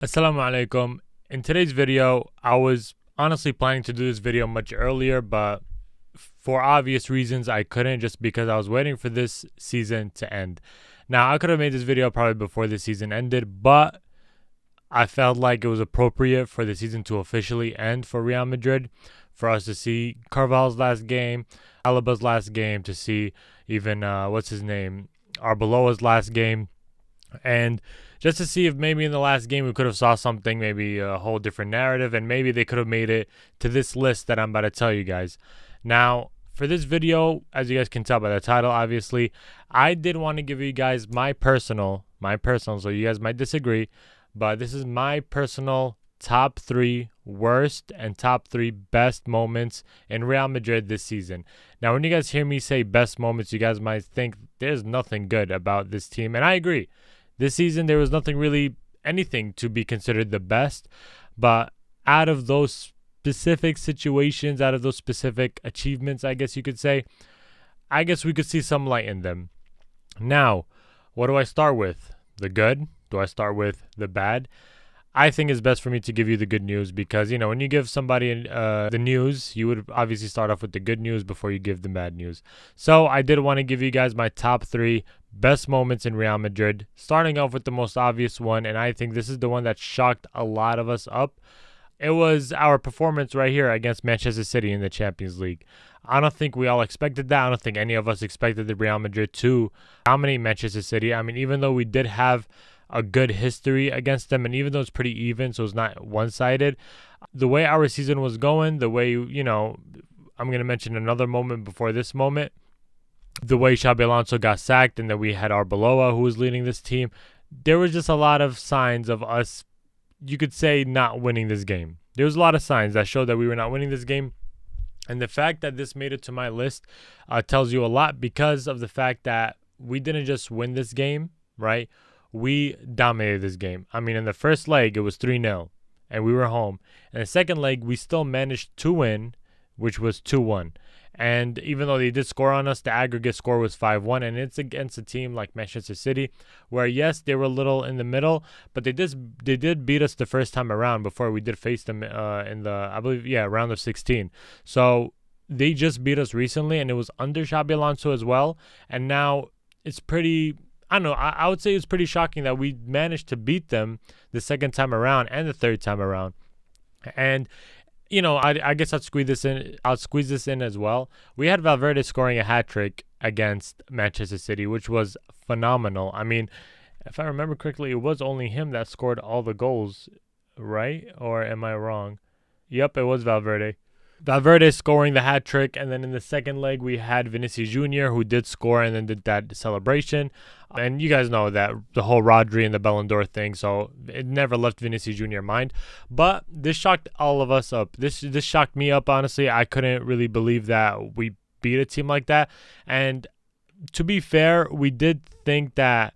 Assalamu alaikum. In today's video, I was honestly planning to do this video much earlier, but for obvious reasons, I couldn't just because I was waiting for this season to end. Now, I could have made this video probably before the season ended, but I felt like it was appropriate for the season to officially end for Real Madrid, for us to see Carvalho's last game, Alaba's last game, to see even, Arbeloa's last game, and just to see if maybe in the last game we could have saw something, maybe a whole different narrative, and maybe they could have made it to this list that I'm about to tell you guys. Now, for this video, as you guys can tell by the title, obviously, I did want to give you guys my personal, so you guys might disagree, but this is my personal top 3 worst and top 3 best moments in Real Madrid this season. Now, when you guys hear me say best moments, you guys might think there's nothing good about this team, and I agree. This season, there was nothing really, anything to be considered the best, but out of those specific situations, out of those specific achievements, I guess you could say, I guess we could see some light in them. Now, what do I start with? The good? Do I start with the bad? I think it's best for me to give you the good news because, when you give somebody the news, you would obviously start off with the good news before you give the bad news. So I did want to give you guys my top 3 best moments in Real Madrid, starting off with the most obvious one, and I think this is the one that shocked a lot of us up. It was our performance right here against Manchester City in the Champions League. I don't think we all expected that. I don't think any of us expected the Real Madrid to dominate Manchester City. I mean, even though we did have a good history against them, and even though it's pretty even, so it's not one-sided, the way our season was going, the way, I'm going to mention another moment before this moment, the way Xabi Alonso got sacked, and then we had Arbeloa who was leading this team, there was just a lot of signs of us, you could say, not winning this game. There was a lot of signs that showed that we were not winning this game, and the fact that this made it to my list tells you a lot because of the fact that we didn't just win this game, right? We dominated this game. I mean, in the first leg, it was 3-0, and we were home. In the second leg, we still managed to win, which was 2-1. And even though they did score on us, the aggregate score was 5-1, and it's against a team like Manchester City, where, yes, they were a little in the middle, but they did beat us the first time around before we did face them in the, round of 16. So they just beat us recently, and it was under Xabi Alonso as well, and now it's pretty... I don't know. I would say it's pretty shocking that we managed to beat them the second time around and the third time around. And, I guess I'll squeeze this in as well. We had Valverde scoring a hat-trick against Manchester City, which was phenomenal. I mean, if I remember correctly, it was only him that scored all the goals, right? Or am I wrong? Yep, it was Valverde. Valverde scoring the hat trick, and then in the second leg we had Vinícius Jr. who did score and then did that celebration. And you guys know that the whole Rodri and the Ballon d'Or thing, so it never left Vinícius Jr. mind. But this shocked all of us up. This shocked me up, honestly. I couldn't really believe that we beat a team like that. And to be fair, we did think that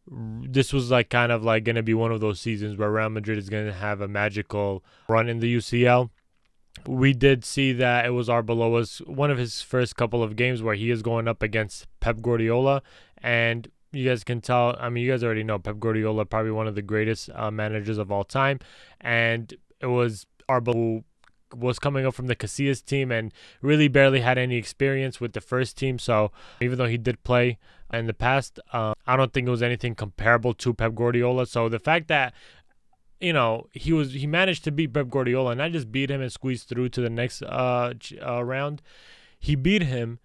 this was kind of going to be one of those seasons where Real Madrid is going to have a magical run in the UCL. We did see that it was Arbeloa's one of his first couple of games where he is going up against Pep Guardiola, and you guys can tell, I mean, you guys already know Pep Guardiola, probably one of the greatest managers of all time, and it was Arbeloa who was coming up from the Casillas team and really barely had any experience with the first team, so even though he did play in the past, I don't think it was anything comparable to Pep Guardiola. So the fact that he managed to beat Pep Guardiola, and not just beat him and squeeze through to the next round. He beat him,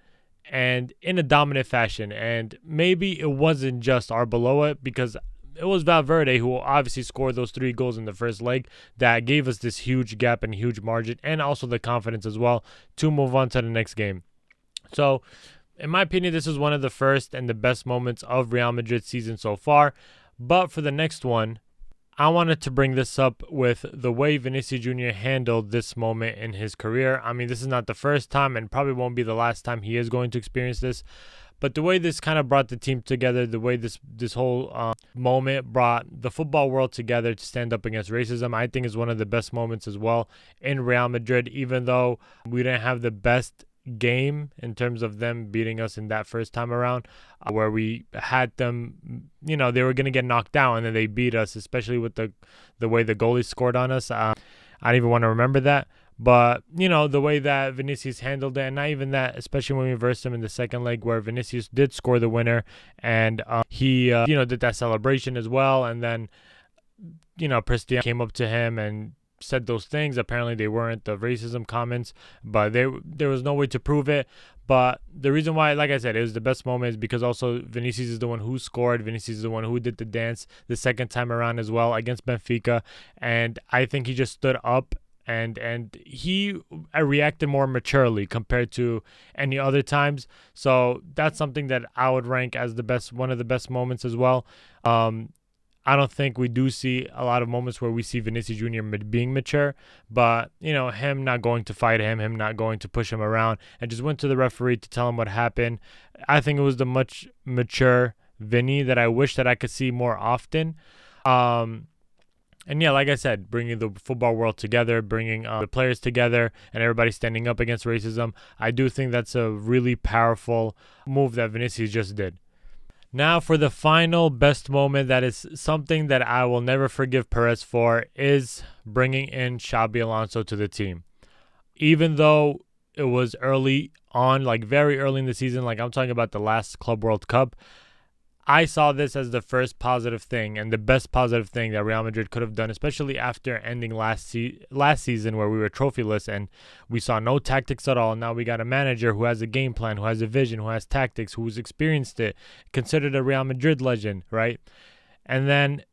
and in a dominant fashion. And maybe it wasn't just Arbeloa, because it was Valverde who obviously scored those 3 goals in the first leg that gave us this huge gap and huge margin, and also the confidence as well to move on to the next game. So, in my opinion, this is one of the first and the best moments of Real Madrid's season so far. But for the next one, I wanted to bring this up with the way Vinícius Jr. handled this moment in his career. I mean, this is not the first time and probably won't be the last time he is going to experience this. But the way this kind of brought the team together, the way this whole moment brought the football world together to stand up against racism, I think is one of the best moments as well in Real Madrid, even though we didn't have the best game in terms of them beating us in that first time around, where we had them, they were going to get knocked down and then they beat us, especially with the way the goalie scored on us. I don't even want to remember that. But, the way that Vinicius handled it, and not even that, especially when we versed him in the second leg where Vinicius did score the winner and he, did that celebration as well. And then, Cristiano came up to him and said those things. Apparently they weren't the racism comments, but there was no way to prove it. But the reason why, like I said, it was the best moment is because also Vinicius is the one who scored. Vinicius is the one who did the dance the second time around as well against Benfica. And I think he just stood up and he reacted more maturely compared to any other times. So that's something that I would rank as one of the best moments as well. I don't think we do see a lot of moments where we see Vinicius Jr. being mature, but, him not going to fight him not going to push him around, and just went to the referee to tell him what happened. I think it was the much mature Vinny that I wish that I could see more often. And yeah, like I said, bringing the football world together, bringing the players together, and everybody standing up against racism. I do think that's a really powerful move that Vinicius just did. Now for the final best moment, that is something that I will never forgive Perez for, is bringing in Xabi Alonso to the team. Even though it was early on, like very early in the season, like I'm talking about the last Club World Cup, I saw this as the first positive thing and the best positive thing that Real Madrid could have done, especially after ending last season where we were trophyless and we saw no tactics at all. Now we got a manager who has a game plan, who has a vision, who has tactics, who's experienced it, considered a Real Madrid legend, right? And then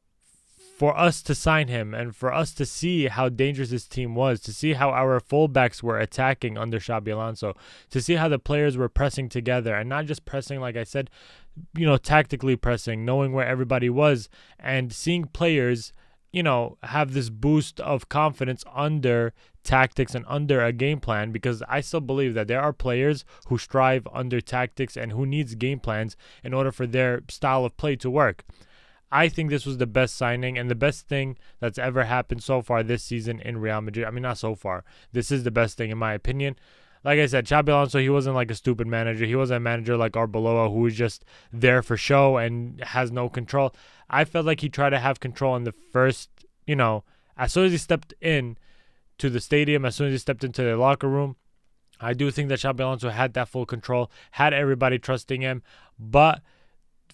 for us to sign him and for us to see how dangerous this team was, to see how our fullbacks were attacking under Xabi Alonso, to see how the players were pressing together and not just pressing, like I said, tactically pressing, knowing where everybody was, and seeing players, have this boost of confidence under tactics and under a game plan, because I still believe that there are players who strive under tactics and who needs game plans in order for their style of play to work. I think this was the best signing and the best thing that's ever happened so far this season in Real Madrid. I mean, not so far. This is the best thing in my opinion. Like I said, Xabi Alonso, he wasn't like a stupid manager. He wasn't a manager like Arbeloa who was just there for show and has no control. I felt like he tried to have control in the first, as soon as he stepped in to the stadium, as soon as he stepped into the locker room. I do think that Xabi Alonso had that full control, had everybody trusting him. But,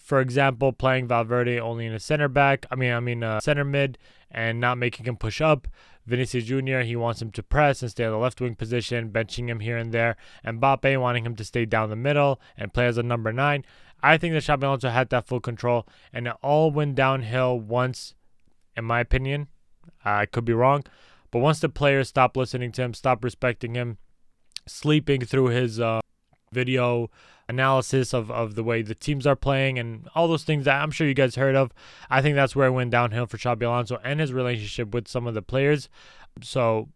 for example, playing Valverde only in a center mid and not making him push up. Vinícius Jr., he wants him to press and stay on the left wing position, benching him here and there. And Mbappe wanting him to stay down the middle and play as a number 9. I think that Xabi Alonso had that full control, and it all went downhill once, in my opinion. I could be wrong, but once the players stopped listening to him, stopped respecting him, sleeping through his video analysis of the way the teams are playing and all those things that I'm sure you guys heard of, I think that's where it went downhill for Xabi Alonso and his relationship with some of the players. So,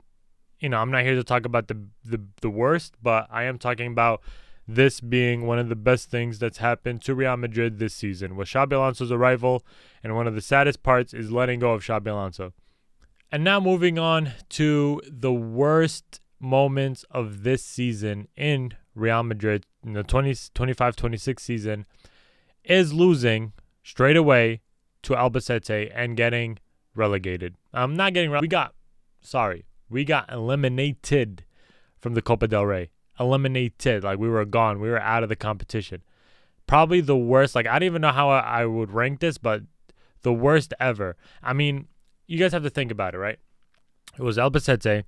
I'm not here to talk about the worst, but I am talking about this being one of the best things that's happened to Real Madrid this season with Xabi Alonso's arrival, and one of the saddest parts is letting go of Xabi Alonso. And now moving on to the worst moments of this season in Real Madrid in the 25-26 season is losing straight away to Albacete and getting relegated. We got eliminated from the Copa del Rey. Eliminated. Like, we were gone. We were out of the competition. Probably the worst. Like, I don't even know how I would rank this, but the worst ever. I mean, you guys have to think about it, right? It was Albacete.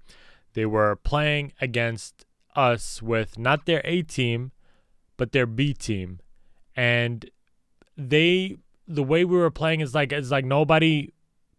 They were playing against us with not their A team, but their B team. And the way we were playing is like nobody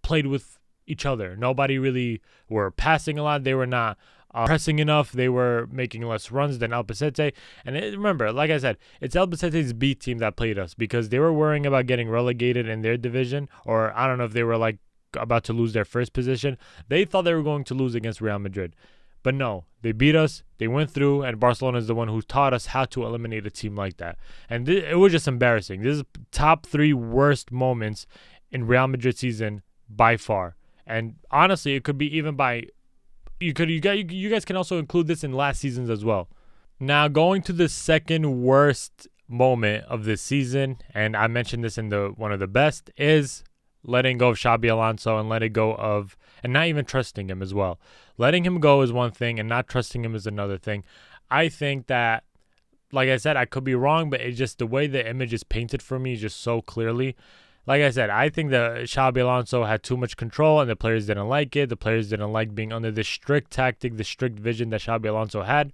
played with each other. Nobody really were passing a lot. They were not pressing enough. They were making less runs than Albacete. And remember, like I said, it's Albacete's B team that played us because they were worrying about getting relegated in their division, or I don't know if they were like about to lose their first position. They thought they were going to lose against Real Madrid. But no, they beat us, they went through, and Barcelona is the one who taught us how to eliminate a team like that. And it was just embarrassing. This is top 3 worst moments in Real Madrid season by far. And honestly, it could be even by... You guys can also include this in last seasons as well. Now, going to the second worst moment of this season, and I mentioned this in the one of the best, is letting go of Xabi Alonso and letting go of, and not even trusting him as well. Letting him go is one thing, and not trusting him is another thing. I think that, like I said, I could be wrong, but it's just the way the image is painted for me just so clearly. Like I said, I think that Xabi Alonso had too much control, and the players didn't like it. The players didn't like being under the strict tactic, the strict vision that Xabi Alonso had.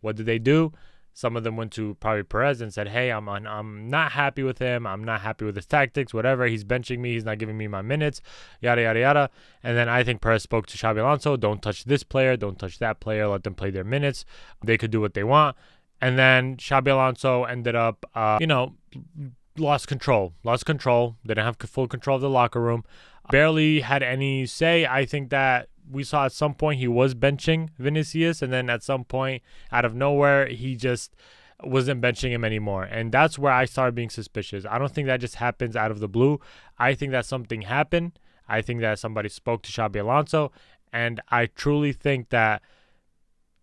What did they do? Some of them went to probably Perez and said, hey, I'm not happy with him. I'm not happy with his tactics, whatever. He's benching me. He's not giving me my minutes, yada, yada, yada. And then I think Perez spoke to Xabi Alonso. Don't touch this player. Don't touch that player. Let them play their minutes. They could do what they want. And then Xabi Alonso ended up, lost control. Didn't have full control of the locker room. Barely had any say. I think that we saw at some point he was benching Vinicius, and then at some point, out of nowhere, he just wasn't benching him anymore. And that's where I started being suspicious. I don't think that just happens out of the blue. I think that something happened. I think that somebody spoke to Xabi Alonso, and I truly think that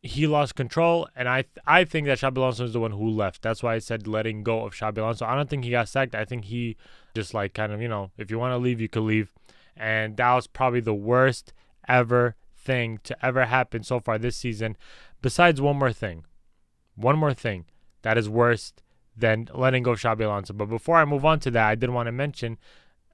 he lost control, and I think that Xabi Alonso is the one who left. That's why I said letting go of Xabi Alonso. I don't think he got sacked. I think he just like kind of, if you want to leave, you could leave. And that was probably the worst ever thing to ever happen so far this season, besides one more thing that is worse than letting go of Xabi Alonso. But before I move on to that, I did want to mention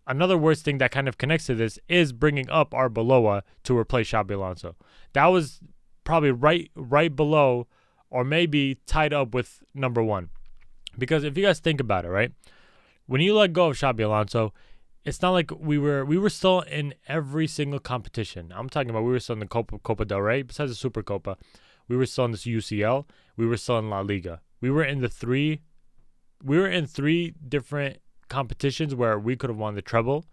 another worst thing that kind of connects to this is bringing up Arbeloa to replace Xabi Alonso. That was probably right below, or maybe tied up with number one. Because if you guys think about it, right, when you let go of Xabi Alonso, it's not like we were still in every single competition. I'm talking about we were still in the Copa del Rey, besides the Super Copa. We were still in this UCL. We were still in La Liga. We were in three different competitions where we could have won the treble.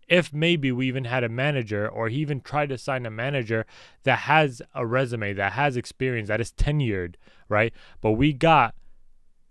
If maybe we even had a manager, or he even tried to sign a manager that has a resume, that has experience, that is tenured, right? But we got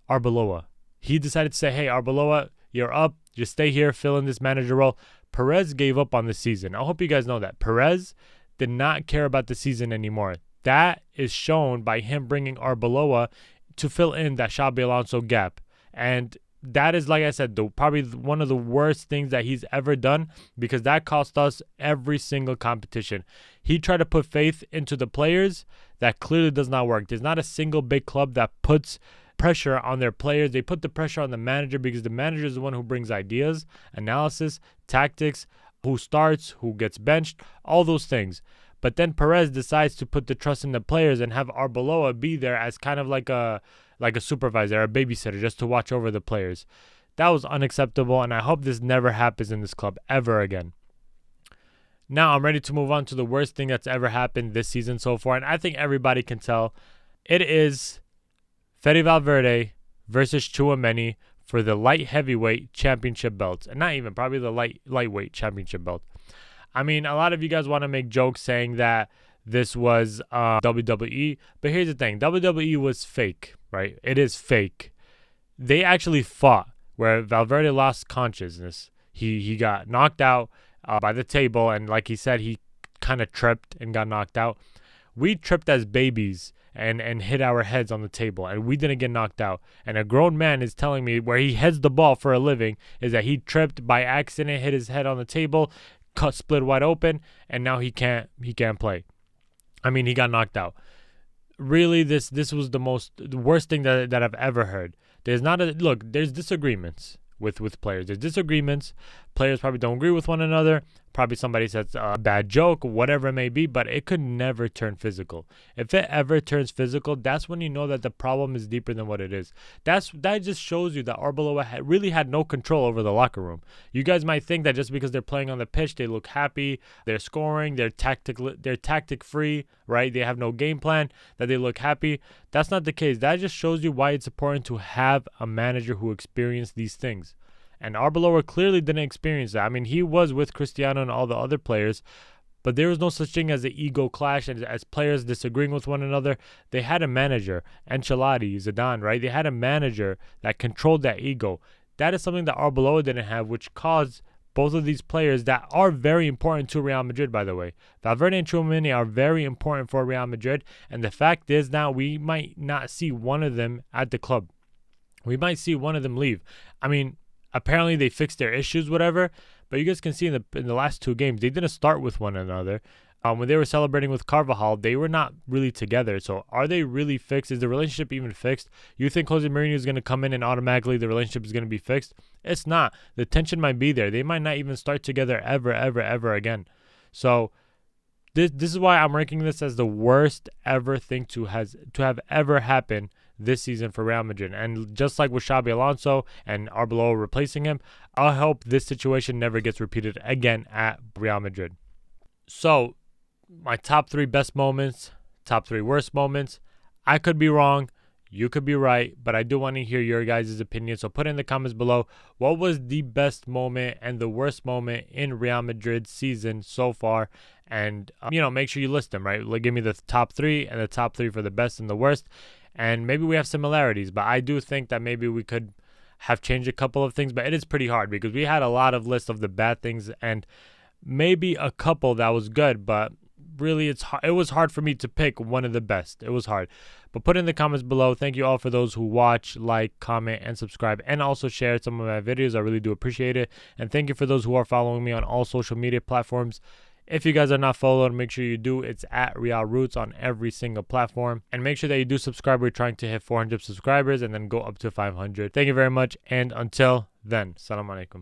Arbeloa. He decided to say, hey, Arbeloa, you're up. Just stay here, fill in this manager role. Perez gave up on the season. I hope you guys know that. Perez did not care about the season anymore. That is shown by him bringing Arbeloa to fill in that Xabi Alonso gap. And that is, like I said, probably one of the worst things that he's ever done, because that cost us every single competition. He tried to put faith into the players. That clearly does not work. There's not a single big club that puts pressure on their players. They put the pressure on the manager, because the manager is the one who brings ideas, analysis, tactics, who starts, who gets benched, all those things. But then Perez decides to put the trust in the players and have Arbeloa be there as kind of like a supervisor, a babysitter, just to watch over the players. That was unacceptable, and I hope this never happens in this club ever again. Now I'm ready to move on to the worst thing that's ever happened this season so far, and I think everybody can tell. It is Valverde versus Tchouaméni for the light heavyweight championship belts, and not even probably the lightweight championship belt. I mean, a lot of you guys want to make jokes saying that this was WWE, but here's the thing: WWE was fake, right? It is fake. They actually fought, where Valverde lost consciousness. He got knocked out by the table, and like he said, he kind of tripped and got knocked out. We tripped as babies and hit our heads on the table, and we didn't get knocked out. And a grown man is telling me where he heads the ball for a living is that he tripped by accident, hit his head on the table, split wide open, and now he can't play. I mean, he got knocked out. Really, this was the worst thing that I've ever heard. There's disagreements with players. There's disagreements. Players probably don't agree with one another. Probably somebody says a bad joke, whatever it may be, but it could never turn physical. If it ever turns physical, that's when you know that the problem is deeper than what it is. That just shows you that Arbeloa really had no control over the locker room. You guys might think that just because they're playing on the pitch, they look happy, they're scoring, they're tactic free, right? They have no game plan, that they look happy. That's not the case. That just shows you why it's important to have a manager who experienced these things. And Arbeloa clearly didn't experience that. I mean, he was with Cristiano and all the other players, but there was no such thing as an ego clash and as players disagreeing with one another. They had a manager, Ancelotti, Zidane, right? They had a manager that controlled that ego. That is something that Arbeloa didn't have, which caused both of these players that are very important to Real Madrid, by the way. Valverde and Tchouaméni are very important for Real Madrid, and the fact is now we might not see one of them at the club. We might see one of them leave. I mean, apparently they fixed their issues, whatever, but you guys can see in the last 2 games, they didn't start with one another. When they were celebrating with Carvajal, they were not really together. So are they really fixed? Is the relationship even fixed? You think Jose Mourinho is going to come in and automatically the relationship is going to be fixed? It's not. The tension might be there. They might not even start together ever again. So this is why I'm ranking this as the worst ever thing to have ever happened this season for Real Madrid. And just like with Xabi Alonso and Arbeloa replacing him, I hope this situation never gets repeated again at Real Madrid. So my top 3 best moments, top 3 worst moments. I could be wrong. You could be right, but I do want to hear your guys' opinion. So put in the comments below, what was the best moment and the worst moment in Real Madrid's season so far? And, make sure you list them, right? Like, give me the top 3 and the top 3 for the best and the worst. And maybe we have similarities, but I do think that maybe we could have changed a couple of things, but it is pretty hard because we had a lot of lists of the bad things and maybe a couple that was good, but really it was hard for me to pick one of the best. It was hard. But put in the comments below. Thank you all for those who watch, like, comment, and subscribe, and also share some of my videos. I really do appreciate it. And thank you for those who are following me on all social media platforms. If you guys are not followed, make sure you do. It's at Real Roots on every single platform. And make sure that you do subscribe. We're trying to hit 400 subscribers and then go up to 500. Thank you very much. And until then, Salam Alaikum.